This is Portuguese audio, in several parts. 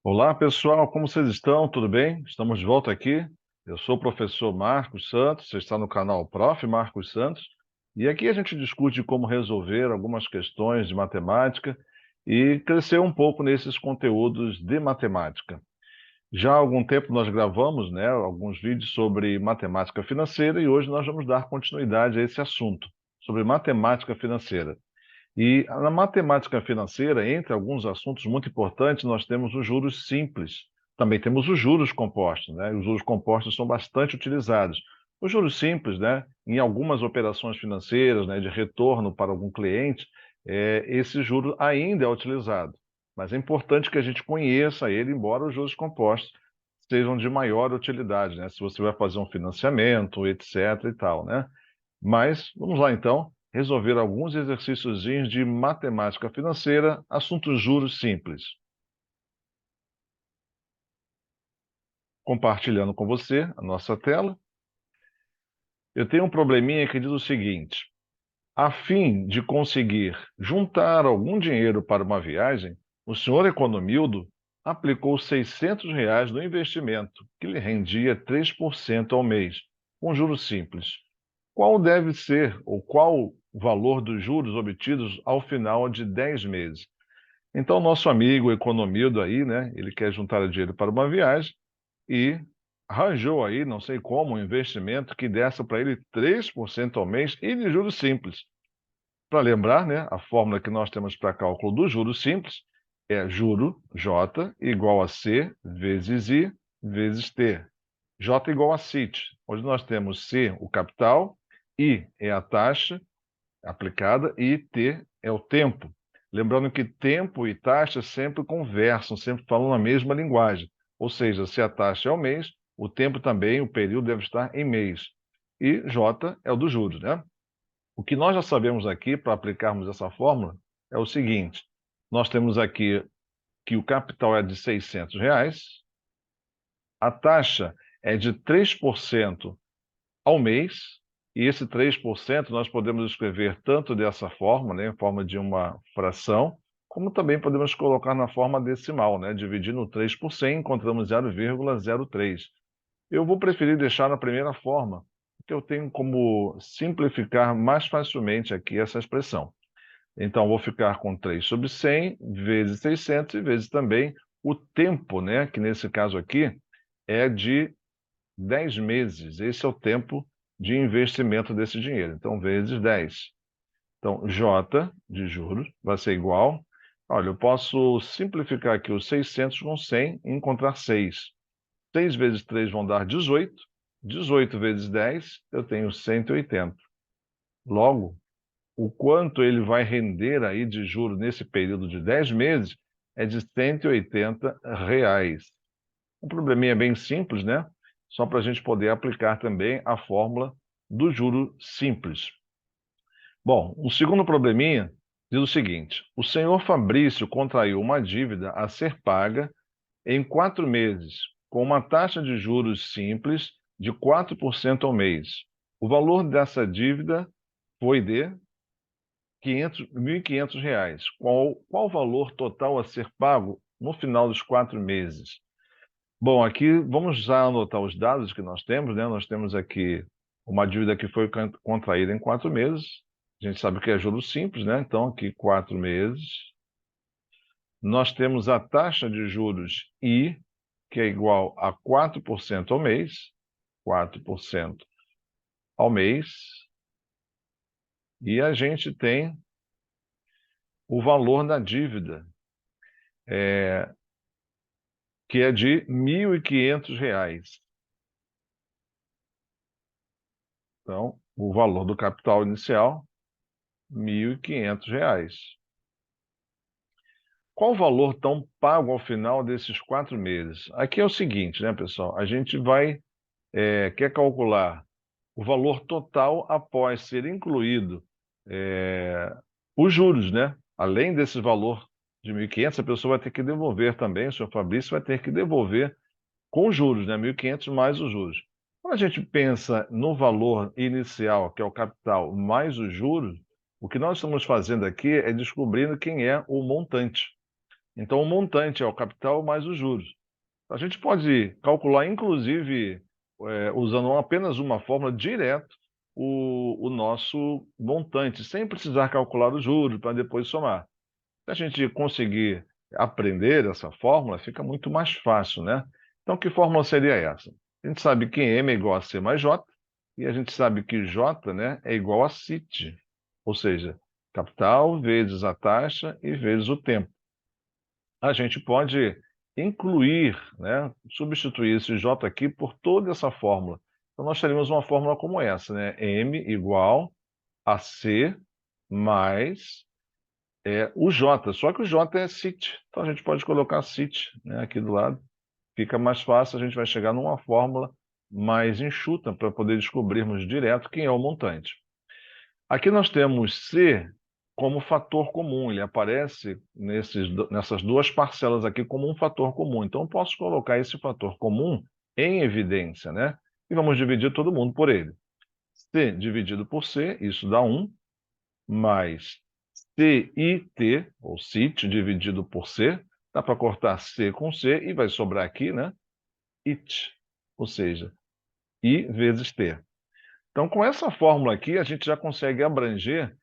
Olá, pessoal, como vocês estão? Tudo bem? Estamos de volta aqui. Eu sou o professor Marcos Santos, você está no canal Prof. Marcos Santos, e aqui a gente discute como resolver algumas questões de matemática e crescer um pouco nesses conteúdos de matemática. Já há algum tempo nós gravamos, né, alguns vídeos sobre matemática financeira e hoje nós vamos dar continuidade a esse assunto, sobre matemática financeira. E na matemática financeira, entre alguns assuntos muito importantes, nós temos os juros simples. Também temos os juros compostos, né? Os juros compostos são bastante utilizados. Os juros simples, né, em algumas operações financeiras, né, de retorno para algum cliente, esse juro ainda é utilizado. Mas é importante que a gente conheça ele, embora os juros compostos sejam de maior utilidade, né? Se você vai fazer um financiamento, etc. e tal, né? Mas vamos lá então resolver alguns exercíciozinhos de matemática financeira, assuntos juros simples. Compartilhando com você a nossa tela. Eu tenho um probleminha que diz o seguinte: a fim de conseguir juntar algum dinheiro para uma viagem, o senhor Economildo aplicou R$ 600 no investimento, que lhe rendia 3% ao mês, com juros simples. Qual deve ser ou qual o valor dos juros obtidos ao final de 10 meses? Então, nosso amigo Economildo aí, né, ele quer juntar dinheiro para uma viagem e arranjou aí, não sei como, um investimento que desse para ele 3% ao mês e de juros simples. Para lembrar, né, a fórmula que nós temos para cálculo do juros simples é juro, J, igual a C vezes I vezes T. J igual a CIT, onde nós temos C, o capital, I é a taxa aplicada e T é o tempo. Lembrando que tempo e taxa sempre conversam, sempre falam na mesma linguagem. Ou seja, se a taxa é o mês, o tempo também, o período deve estar em mês. E J é o dos juros, né? O que nós já sabemos aqui, para aplicarmos essa fórmula, é o seguinte: nós temos aqui que o capital é de R$ 600, a taxa é de 3% ao mês, e esse 3% nós podemos escrever tanto dessa forma, né, em forma de uma fração, como também podemos colocar na forma decimal, né, dividindo 3 por 100, encontramos 0,03. Eu vou preferir deixar na primeira forma, porque eu tenho como simplificar mais facilmente aqui essa expressão. Então, vou ficar com 3 sobre 100 vezes 600 e vezes também o tempo, né, que nesse caso aqui é de 10 meses. Esse é o tempo de investimento desse dinheiro. Então, vezes 10. Então, J de juros vai ser igual. Olha, eu posso simplificar aqui os 600 com 100 e encontrar 6. 6 vezes 3 vão dar 18. 18 vezes 10, eu tenho 180. Logo, o quanto ele vai render aí de juros nesse período de 10 meses é de R$ 180. Um probleminha bem simples, né? Só para a gente poder aplicar também a fórmula do juro simples. Bom, o segundo probleminha diz o seguinte: o senhor Fabrício contraiu uma dívida a ser paga em 4 meses, com uma taxa de juros simples de 4% ao mês. O valor dessa dívida foi de 1.500 reais. Qual o valor total a ser pago no final dos 4 meses? Bom, aqui vamos já anotar os dados que nós temos, né? Nós temos aqui uma dívida que foi contraída em 4 meses. A gente sabe que é juros simples, né? Então, aqui 4 meses. Nós temos a taxa de juros I, que é igual a 4% ao mês. 4% ao mês. E a gente tem o valor da dívida, que é de R$ 1.500. Então, o valor do capital inicial, R$ 1.500. Qual o valor tão pago ao final desses 4 meses? Aqui é o seguinte, né, pessoal? A gente quer calcular o valor total após ser incluído é, os juros, né? Além desse valor de 1.500, a pessoa vai ter que devolver também, o senhor Fabrício vai ter que devolver com juros, né? 1.500 mais os juros. Quando a gente pensa no valor inicial, que é o capital, mais os juros, o que nós estamos fazendo aqui é descobrindo quem é o montante. Então, o montante é o capital mais os juros. A gente pode calcular, inclusive, usando apenas uma fórmula direto, o nosso montante, sem precisar calcular os juros para depois somar. Se a gente conseguir aprender essa fórmula, fica muito mais fácil, né? Então, que fórmula seria essa? A gente sabe que M é igual a C mais J, e a gente sabe que J, né, é igual a CIT, ou seja, capital vezes a taxa e vezes o tempo. A gente pode incluir, né, substituir esse J aqui por toda essa fórmula. Então, nós teríamos uma fórmula como essa, né? M igual a C mais o J, só que o J é CIT. Então, a gente pode colocar CIT, né, aqui do lado. Fica mais fácil, a gente vai chegar numa fórmula mais enxuta para poder descobrirmos direto quem é o montante. Aqui nós temos C como fator comum, ele aparece nessas duas parcelas aqui como um fator comum. Então, eu posso colocar esse fator comum em evidência, né? E vamos dividir todo mundo por ele. C dividido por C, isso dá 1, mais CIT, ou CIT dividido por C, dá para cortar C com C e vai sobrar aqui, né? IT, ou seja, I vezes T. Então, com essa fórmula aqui, a gente já consegue abranger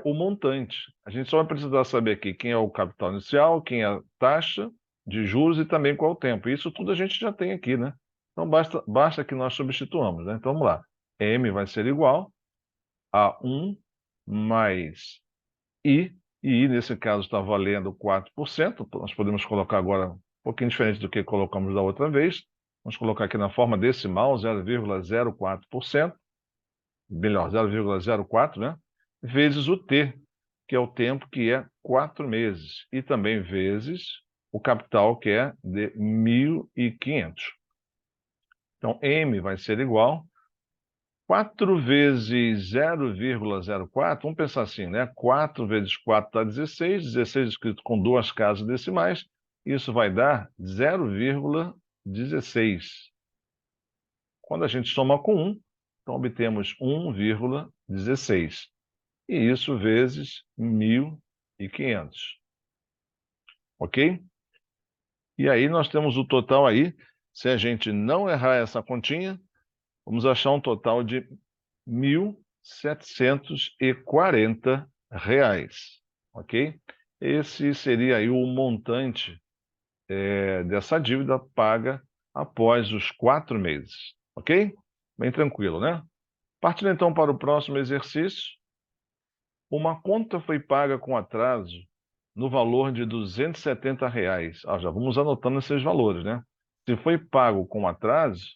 o montante. A gente só vai precisar saber aqui quem é o capital inicial, quem é a taxa de juros e também qual é o tempo. Isso tudo a gente já tem aqui, né? Então, basta que nós substituamos, né? Então, vamos lá. M vai ser igual a 1 mais I, e I, nesse caso, está valendo 4%. Nós podemos colocar agora um pouquinho diferente do que colocamos da outra vez. Vamos colocar aqui na forma decimal, 0,04%. Melhor, 0,04, né? Vezes o T, que é o tempo, que é 4 meses. E também vezes o capital, que é de 1.500. Então, M vai ser igual 4 vezes 0,04, vamos pensar assim, né? 4 vezes 4 dá 16, 16 escrito com duas casas decimais, isso vai dar 0,16. Quando a gente soma com 1, então obtemos 1,16. E isso vezes 1.500. Ok? E aí nós temos o total aí. Se a gente não errar essa continha, vamos achar um total de R$ 1.740, ok? Esse seria aí o montante dessa dívida paga após os 4 meses, ok? Bem tranquilo, né? Partindo então para o próximo exercício, uma conta foi paga com atraso no valor de R$ 270. Já vamos anotando esses valores, né? Se foi pago com atraso,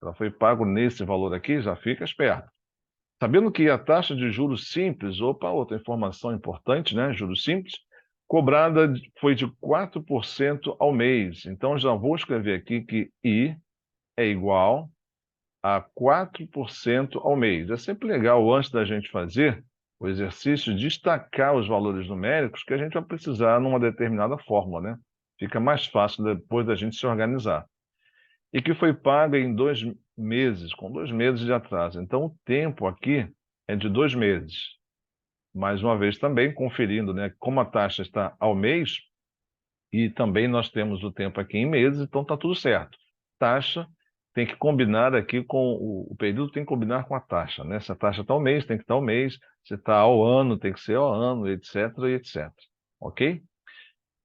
ela foi pago nesse valor aqui, já fica esperto. Sabendo que a taxa de juros simples, outra informação importante, né? Juros simples, cobrada foi de 4% ao mês. Então, já vou escrever aqui que I é igual a 4% ao mês. É sempre legal, antes da gente fazer o exercício, destacar os valores numéricos que a gente vai precisar numa determinada fórmula, né? Fica mais fácil depois da gente se organizar. E que foi paga em 2 meses, com 2 meses de atraso. Então, o tempo aqui é de 2 meses. Mais uma vez, também conferindo, né? Como a taxa está ao mês, e também nós temos o tempo aqui em meses, então está tudo certo. Taxa tem que combinar aqui com o período, tem que combinar com a taxa, né? Se a taxa está ao mês, tem que estar ao mês. Se está ao ano, tem que ser ao ano, etc, etc. Ok?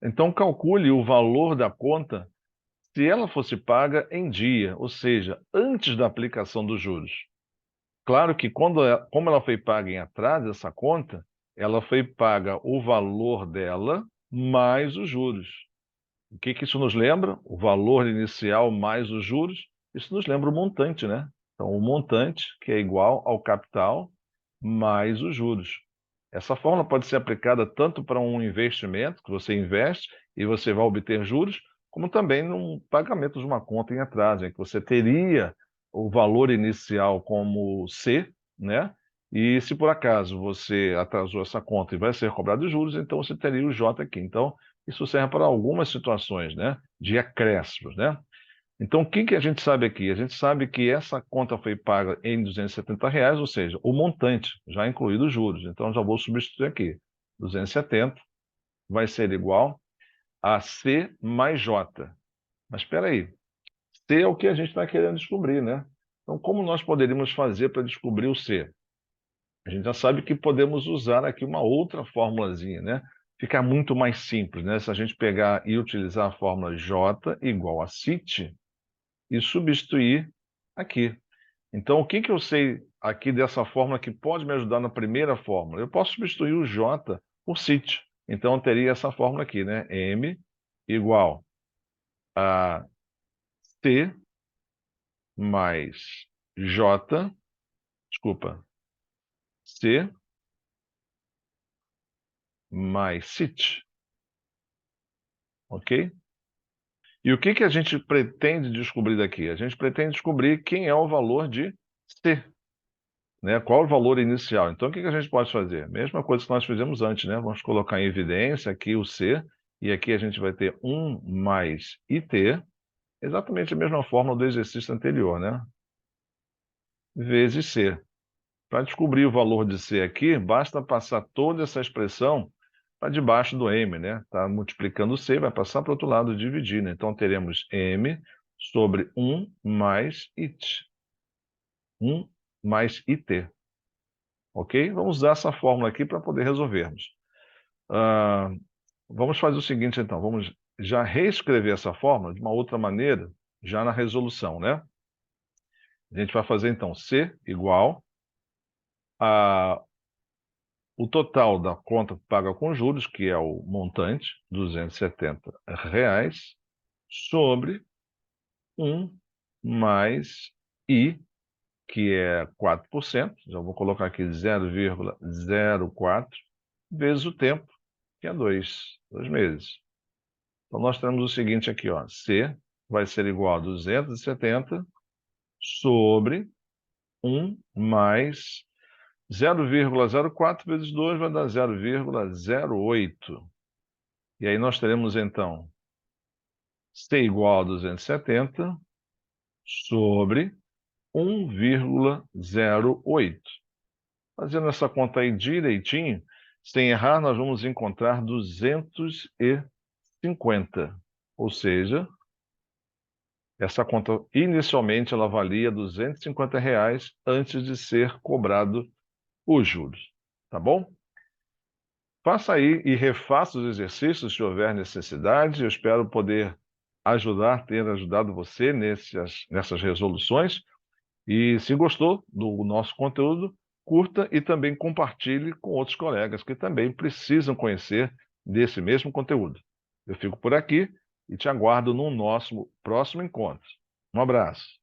Então, calcule o valor da conta se ela fosse paga em dia, ou seja, antes da aplicação dos juros. Claro que como ela foi paga em atraso, essa conta, ela foi paga o valor dela mais os juros. O que isso nos lembra? O valor inicial mais os juros. Isso nos lembra o montante, né? Então, o montante, que é igual ao capital mais os juros. Essa fórmula pode ser aplicada tanto para um investimento, que você investe e você vai obter juros, como também num pagamento de uma conta em atraso, em que você teria o valor inicial como C, né? E se por acaso você atrasou essa conta e vai ser cobrado juros, então você teria o J aqui. Então, isso serve para algumas situações, né? De acréscimos, né? Então, o que a gente sabe aqui? A gente sabe que essa conta foi paga em R$ 270, ou seja, o montante, já incluído os juros. Então, já vou substituir aqui. 270 vai ser igual a C mais J. Mas espera aí, C é o que a gente está querendo descobrir, né? Então, como nós poderíamos fazer para descobrir o C? A gente já sabe que podemos usar aqui uma outra formulazinha, né? Fica muito mais simples, né? Se a gente pegar e utilizar a fórmula J igual a CIT e substituir aqui. Então, o que que eu sei aqui dessa fórmula que pode me ajudar na primeira fórmula? Eu posso substituir o J por CIT. Então, eu teria essa fórmula aqui, né? M igual a T mais J, desculpa, C mais CIT, ok? E o que que a gente pretende descobrir daqui? A gente pretende descobrir quem é o valor de C, né? Qual o valor inicial? Então, o que que a gente pode fazer? Mesma coisa que nós fizemos antes, né? Vamos colocar em evidência aqui o C, e aqui a gente vai ter 1 mais IT, exatamente a mesma fórmula do exercício anterior, né? Vezes C. Para descobrir o valor de C aqui, basta passar toda essa expressão para debaixo do M, né? Está multiplicando C, vai passar para o outro lado, dividir, né? Então, teremos M sobre 1 mais IT. 1 mais IT. Ok? Vamos usar essa fórmula aqui para poder resolvermos. Ah, vamos fazer o seguinte, então. Vamos já reescrever essa fórmula de uma outra maneira, já na resolução, né? A gente vai fazer, então, C igual a o total da conta paga com juros, que é o montante, R$ 270, sobre 1 mais I, que é 4%, já vou colocar aqui 0,04, vezes o tempo, que é 2 meses. Então, nós temos o seguinte aqui, ó, C vai ser igual a 270 sobre 1 mais 0,04 vezes 2 vai dar 0,08. E aí nós teremos, então, C igual a 270 sobre 1,08. Fazendo essa conta aí direitinho, sem errar, nós vamos encontrar 250. Ou seja, essa conta inicialmente ela valia R$ 250 antes de ser cobrado os juros. Tá bom? Faça aí e refaça os exercícios se houver necessidade. Eu espero poder ter ajudado você nessas resoluções. E se gostou do nosso conteúdo, curta e também compartilhe com outros colegas que também precisam conhecer desse mesmo conteúdo. Eu fico por aqui e te aguardo no nosso próximo encontro. Um abraço.